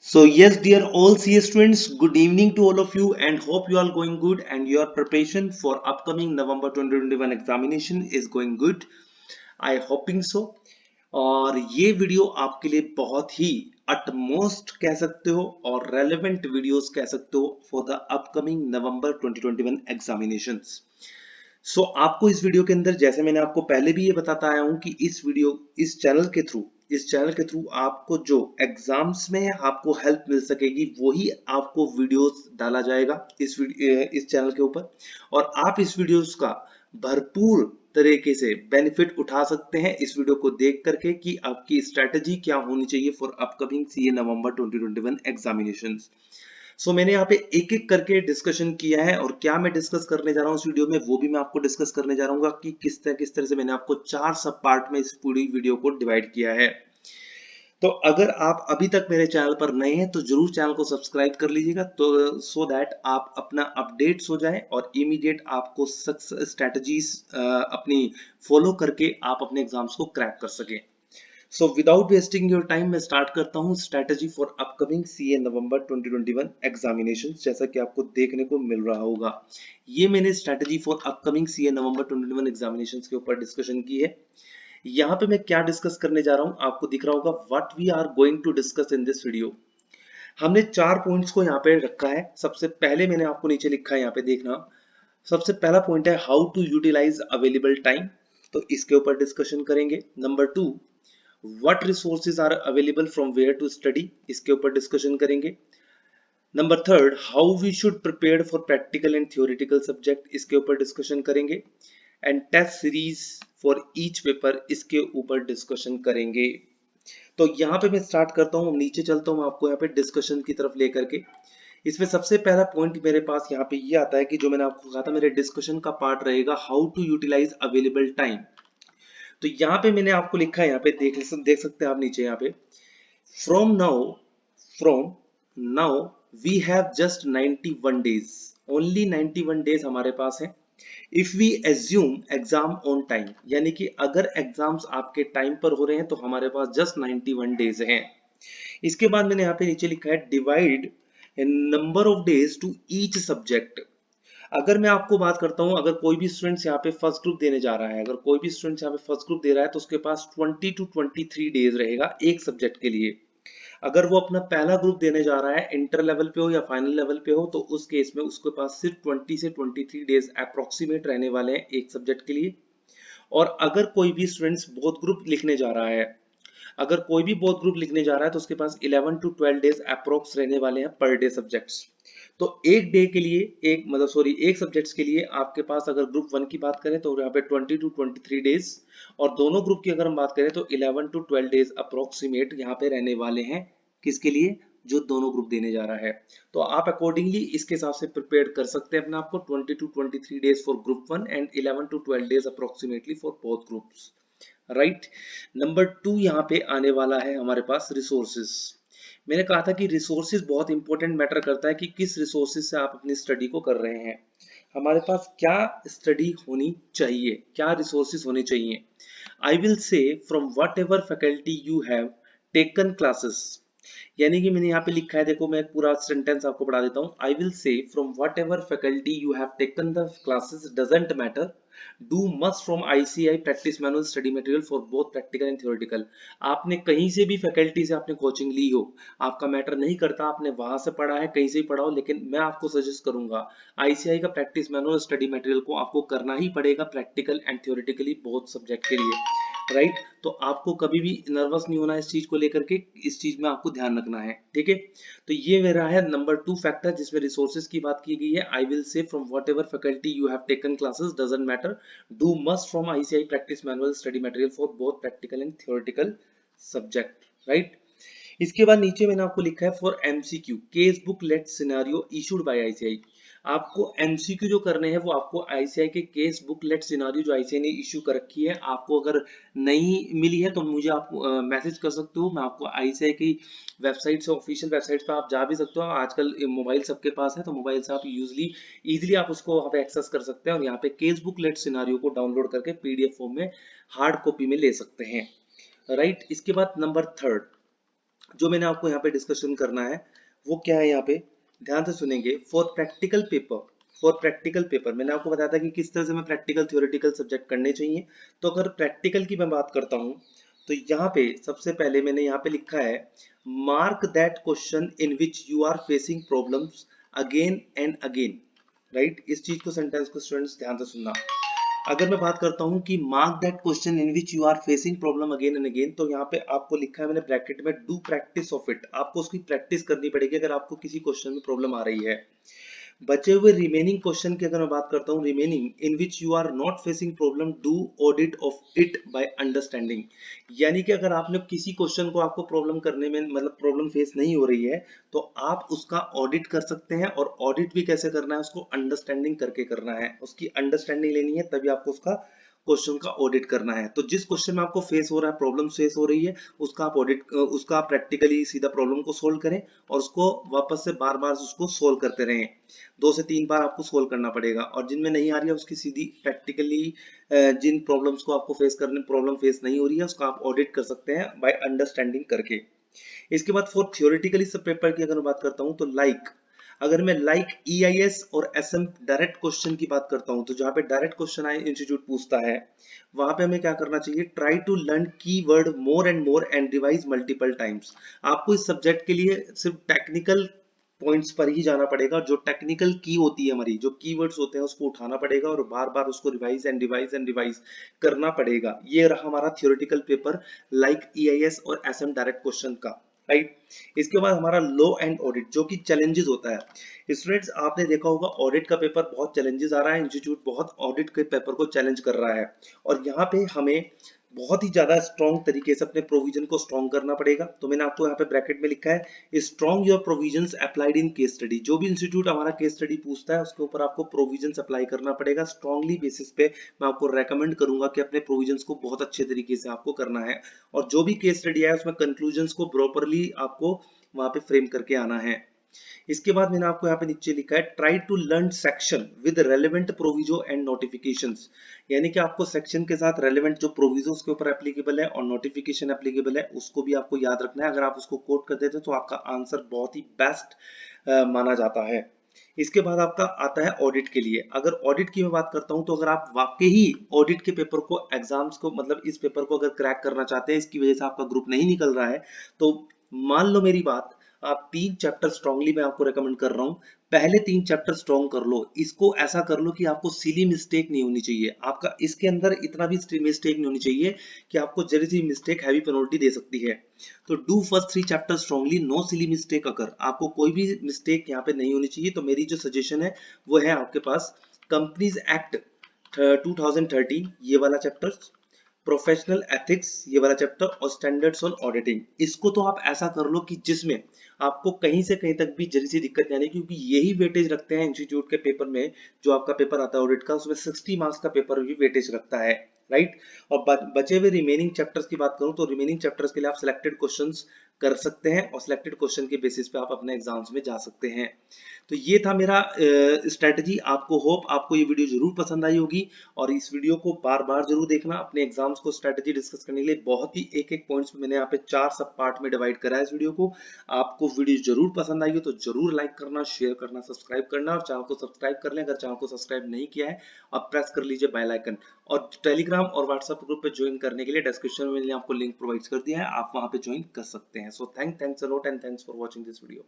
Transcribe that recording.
So yes, dear all CA students, good evening to all of you and hope you all going good and your preparation for upcoming November 2021 examination is going good. I hoping so. और ये video आपके लिए बहुत ही utmost कह सकते हो और relevant videos कह सकते हो for the upcoming November 2021 examinations. आपको इस वीडियो के अंदर जैसे मैंने आपको पहले भी ये बताता आया हूं कि इस चैनल के थ्रू आपको जो एग्जाम्स में आपको हेल्प मिल सकेगी वही आपको वीडियोस डाला जाएगा इस चैनल के ऊपर और आप इस वीडियोस का भरपूर तरीके से बेनिफिट उठा सकते हैं इस वीडियो को देख करके कि आपकी स्ट्रेटजी क्या होनी चाहिए for upcoming CA November 2021 examinations. मैंने यहाँ पे एक एक करके डिस्कशन किया है और क्या मैं डिस्कस करने जा रहा हूँ इस वीडियो में वो भी मैं आपको डिस्कस करने जा रहा हूँ कि किस तरह से मैंने आपको 4 सब पार्ट में इस पूरी वीडियो को डिवाइड किया है। तो अगर आप अभी तक मेरे चैनल पर नए हैं तो जरूर चैनल को सब्सक्राइब कर लीजिएगा तो सो दैट आप अपना अपडेट्स हो जाए और इमीडिएट आपको सक्सेस स्ट्रेटजीज अपनी फॉलो करके आप अपने एग्जाम्स को क्रैक कर सकें। विदाउट वेस्टिंग योर टाइम मैं स्टार्ट करता हूं strategy for upcoming CA November 2021 examination. जैसा कि आपको देखने को मिल रहा होगा ये मैंने strategy for upcoming CA November 2021 examination के ऊपर डिस्कशन की है। यहाँ पे मैं क्या डिस्कस करने जा रहा हूँ आपको दिख रहा होगा what we are going to discuss in this video. हमने 4 पॉइंट्स को यहाँ पे रखा है। सबसे पहले मैंने आपको नीचे लिखा है यहाँ पे देखना। सबसे पहला पॉइंट है how to utilise available time, तो इसके ऊपर डिस्कशन करेंगे। Number 2 what resources are available from where to study, इसके ऊपर डिस्कशन करेंगे। Number 3 how we should prepare for practical and theoretical subject, इसके ऊपर डिस्कशन करेंगे। And test series for each paper, इसके ऊपर डिस्कशन करेंगे। तो यहाँ पे मैं स्टार्ट करता हूँ, नीचे चलता हूँ आपको यहाँ पे डिस्कशन की तरफ लेकर के। इसमें सबसे पहला पॉइंट मेरे पास यहाँ पे ये आता है कि जो मैंने आपको कहा था मेरे डिस्कशन का पार्ट रहेगा how to utilise available time. तो यहाँ पे मैंने आपको लिखा है, यहाँ पे देख सकते हैं आप नीचे यहाँ पे from now we have just 91 days, only 91 days हमारे पास है। If we assume exam on time, यानी कि अगर एग्जाम्स आपके टाइम पर हो रहे हैं तो हमारे पास जस्ट 91 डेज हैं। इसके बाद मैंने यहाँ पे नीचे लिखा है divide number of days to each subject. अगर मैं आपको बात करता हूं, अगर कोई भी स्टूडेंट्स यहाँ पे फर्स्ट ग्रुप देने जा रहा है, अगर कोई भी स्टूडेंट्स यहाँ पे फर्स्ट ग्रुप दे रहा है तो उसके पास 20 टू 23 डेज रहेगा एक सब्जेक्ट के लिए। अगर वो अपना पहला ग्रुप देने जा रहा है इंटर लेवल पे हो या फाइनल लेवल पे हो तो उस केस में उसके पास सिर्फ 20 से 23 डेज अप्रोक्सीमेट रहने वाले हैं एक सब्जेक्ट के लिए। और अगर कोई भी स्टूडेंट्स बोथ ग्रुप लिखने जा रहा है, अगर कोई भी बोथ ग्रुप लिखने जा रहा है तो उसके पास 11 टू 12 डेज अप्रोक्स रहने वाले हैं पर डे सब्जेक्ट्स। तो एक डे के लिए एक सब्जेक्ट्स के लिए आपके पास अगर ग्रुप 1 की बात करें तो यहाँ पे 20 टू 23 डेज और दोनों ग्रुप की अगर हम बात करें तो 11 टू 12 डेज अप्रोक्सीमेट यहाँ पे रहने वाले हैं। किसके लिए? जो दोनों ग्रुप देने जा रहा है। तो आप अकॉर्डिंगली इसके हिसाब से प्रिपेयर कर सकते हैं अपने आप को 20 to 23 days for group 1 and 11 to 12 days approximately for both groups, right. Number 2 यहाँ पे आने वाला है हमारे पास रिसोर्सेज। मैंने कहा था कि रिसोर्सेज बहुत इंपॉर्टेंट मैटर करता है कि किस रिसोर्सेज से आप अपनी स्टडी को कर रहे हैं। हमारे पास क्या स्टडी होनी चाहिए, क्या रिसोर्सेज होने चाहिए। आई will say from whatever faculty you have taken classes, यानी कि मैंने यहाँ पे लिखा है, देखो मैं एक पूरा सेंटेंस आपको पढ़ा देता हूँ। आई will say from whatever faculty you have taken the classes doesn't matter, do must from ICI practice manual study material for both practical and theoretical. आपने कहीं से भी फैकल्टी से आपने कोचिंग ली हो, आपका मैटर नहीं करता आपने वहां से पढ़ा है कहीं से भी पढ़ा हो, लेकिन मैं आपको सजेस्ट करूंगा आईसीआई का प्रैक्टिस मैनुअल स्टडी मटेरियल को आपको करना ही पड़ेगा practical and theoretically both subject के लिए, राइट। तो आपको कभी भी नर्वस नहीं होना इस चीज को लेकर के, इस चीज में आपको ध्यान रखना है, ठीक है। तो ये मेरा है नंबर 2 फैक्टर जिसमें रिसोर्सेज की बात की गई है। I will say from whatever faculty you have taken classes doesn't matter, do must from ICI practice manual study material for both practical and theoretical subject, right. इसके बाद नीचे मैंने आपको लिखा है for MCQ case booklet scenario issued by ICI. आपको MCQ जो करने हैं वो आपको आईसीआई के केस बुक लेट सिनेरियो जो आईसीआई ने इशू कर रखी है, आपको अगर नहीं मिली है तो मुझे आप मैसेज कर सकते हो। मैं आपको आईसीआई की वेबसाइट से, ऑफिशियल वेबसाइट पे आप जा भी सकते हो। आजकल मोबाइल सबके पास है तो मोबाइल से आप यूजली इजीली आप उसको वहाँ पे एक्सेस कर सकते हैं और यहाँ पे केस बुक लेट सिनेरियो को डाउनलोड करके पीडीएफ फॉर्म में हार्ड कॉपी में ले सकते हैं, राइट। इसके बाद नंबर 3 जो मैंने आपको यहाँ पे डिस्कशन करना है वो क्या है, यहाँ पे ध्यान से सुनेंगे। फॉर प्रैक्टिकल पेपर मैंने आपको बताया था कि किस तरह से मैं प्रैक्टिकल थ्योरेटिकल सब्जेक्ट करने चाहिए। तो अगर प्रैक्टिकल की मैं बात करता हूँ तो यहाँ पे सबसे पहले मैंने यहाँ पे लिखा है, mark that question in which you are facing problems again and again. Right, इस चीज को, सेंटेंस को स्टूडेंट्स ध्यान से सुनना। अगर मैं बात करता हूं कि mark that question in which you are facing problem again and again, तो यहाँ पे आपको लिखा है मैंने ब्रैकेट में, डू प्रैक्टिस ऑफ इट। आपको उसकी प्रैक्टिस करनी पड़ेगी अगर आपको किसी क्वेश्चन में प्रॉब्लम आ रही है। बचे हुए रिमेनिंग क्वेश्चन की अगर मैं बात करता हूँ, remaining in which you are not facing problem, do audit of it by understanding. यानी कि अगर आपने किसी क्वेश्चन को, आपको प्रॉब्लम करने में मतलब प्रॉब्लम फेस नहीं हो रही है, तो आप उसका ऑडिट कर सकते हैं। और ऑडिट भी कैसे करना है, उसको अंडरस्टैंडिंग करके करना है, उसकी अंडरस्टैंडिंग लेनी है, तभी आपको उसका क्वेश्चन का ऑडिट करना है। तो जिस क्वेश्चन में आपको फेस हो रहा है, प्रॉब्लम फेस हो रही है, उसका आप ऑडिट, उसका आप प्रैक्टिकली सीधा प्रॉब्लम को सोल्व करें और उसको वापस से बार बार उसको सोल्व करते रहें। 2 से 3 बार आपको सोल्व करना पड़ेगा। और जिनमें नहीं आ रही है उसकी सीधी प्रैक्टिकली, जिन प्रॉब्लम्स को आपको फेस करने, प्रॉब्लम फेस नहीं हो रही है, उसका आप ऑडिट कर सकते हैं बाय अंडरस्टैंडिंग करके। इसके बाद फॉर थियोरेटिकली सब पेपर की अगर मैं बात करता हूं तो अगर मैं EIS और SM डायरेक्ट क्वेश्चन की बात करता हूं, तो जहां पे डायरेक्ट क्वेश्चन आए इंस्टीट्यूट पूछता है, वहां पे हमें क्या करना चाहिए, try to learn keyword more and more and revise multiple times. आपको इस सब्जेक्ट के लिए सिर्फ टेक्निकल पॉइंट्स पर ही जाना पड़ेगा। जो टेक्निकल की होती है हमारी, जो कीवर्ड्स होते हैं, उसको उठाना पड़ेगा और बार बार उसको revise and revise and revise करना पड़ेगा। ये रहा हमारा थियोरेटिकल पेपर EIS और SM डायरेक्ट क्वेश्चन का। राइट, इसके बाद हमारा लॉ एंड ऑडिट, जो कि चैलेंजेस होता है। स्टूडेंट्स, आपने देखा होगा ऑडिट का पेपर बहुत चैलेंजेस आ रहा है, इंस्टीट्यूट बहुत ऑडिट के पेपर को चैलेंज कर रहा है। और यहाँ पे हमें बहुत ही ज्यादा स्ट्रॉन्ग तरीके से अपने प्रोविजन को स्ट्रॉन्ग करना पड़ेगा। तो मैंने आपको यहाँ पे ब्रैकेट में लिखा है, strong your provisions applied in case study. जो भी इंस्टीट्यूट हमारा केस स्टडी पूछता है, उसके ऊपर आपको प्रोविजंस अप्लाई करना पड़ेगा स्ट्रांगली बेसिस पे। मैं आपको रेकमेंड करूंगा कि अपने प्रोविजंस को बहुत अच्छे तरीके से आपको करना है। और जो भी केस स्टडी है उसमें कंक्लूजन्स को प्रॉपरली आपको वहां पे फ्रेम करके आना है। इसके बाद मैंने आपको यहाँ पे नीचे लिखा है, try to learn section with relevant proviso and notifications. यानी कि आपको सेक्शन के साथ रेलेवेंट जो प्रोविजो उसके ऊपर एप्लीकेबल है और नोटिफिकेशन एप्लीकेबल है, उसको भी आपको याद रखना है। अगर आप उसको कोट कर देते तो आपका आंसर बहुत ही बेस्ट माना जाता है। इसके बाद आपका आता है ऑडिट के लिए। अगर ऑडिट की मैं बात करता हूं, तो अगर आप वाकई ही ऑडिट के पेपर को, एग्जाम्स को, मतलब इस पेपर को अगर क्रैक करना चाहते हैं, इसकी वजह से आपका ग्रुप नहीं निकल रहा है, तो मान लो मेरी बात, आप 3 चैप्टर स्ट्रांगली मैं आपको रेकमेंड कर रहा हूं। पहले 3 चैप्टर स्ट्रॉन्ग कर लो, इसको ऐसा कर लो कि आपको सिली मिस्टेक नहीं होनी चाहिए। आपका इसके अंदर इतना भी मिस्टेक नहीं होनी चाहिए कि आपको जरी सी मिस्टेक हैवी पेनल्टी दे सकती है। तो do first 3 chapter strongly, no silly mistake. अगर आपको कोई भी मिस्टेक यहाँ पे नहीं होनी चाहिए, तो मेरी जो सजेशन है वो है आपके पास कंपनीज एक्ट 2013, ये वाला चैप्टर, प्रोफेशनल एथिक्स ये वाला चैप्टर, और स्टैंडर्ड्स ऑन ऑडिटिंग। इसको तो आप ऐसा कर लो कि जिसमें आपको कहीं से कहीं तक भी जरी सी दिक्कत नहीं आनी, क्योंकि यही वेटेज रखते हैं इंस्टीट्यूट के पेपर में। जो आपका पेपर आता है ऑडिट का, उसमें 60 मार्क्स का पेपर भी वेटेज रखता है। राइट, और बचे हुए रिमेनिंग चैप्टर्स की बात करूं, तो रिमेनिंग चैप्टर्स के लिए आप सिलेक्टेड क्वेश्चंस कर सकते हैं और सिलेक्टेड क्वेश्चन के बेसिस पे आप अपने एग्जाम्स में जा सकते हैं। तो ये था मेरा स्ट्रेटजी। आपको होप आपको ये वीडियो जरूर पसंद आई होगी, और इस वीडियो को बार बार जरूर देखना। अपने एग्जाम्स को स्ट्रेटजी डिस्कस करने के लिए बहुत ही एक एक पॉइंट्स मैंने यहाँ पे 4 सब पार्ट में डिवाइड करा है इस वीडियो को। आपको वीडियो जरूर पसंद आई हो तो जरूर लाइक करना, शेयर करना, सब्सक्राइब करना, और चैनल को सब्सक्राइब कर लें अगर चैनल को सब्सक्राइब नहीं किया है। अब प्रेस कर लीजिए बेल आइकन। और टेलीग्राम और व्हाट्सएप ग्रुप पे ज्वाइन करने के लिए डिस्क्रिप्शन में मैंने आपको लिंक प्रोवाइड कर दिया है, आप वहां पे ज्वाइन कर सकते हैं। So thanks a lot and thanks for watching this video.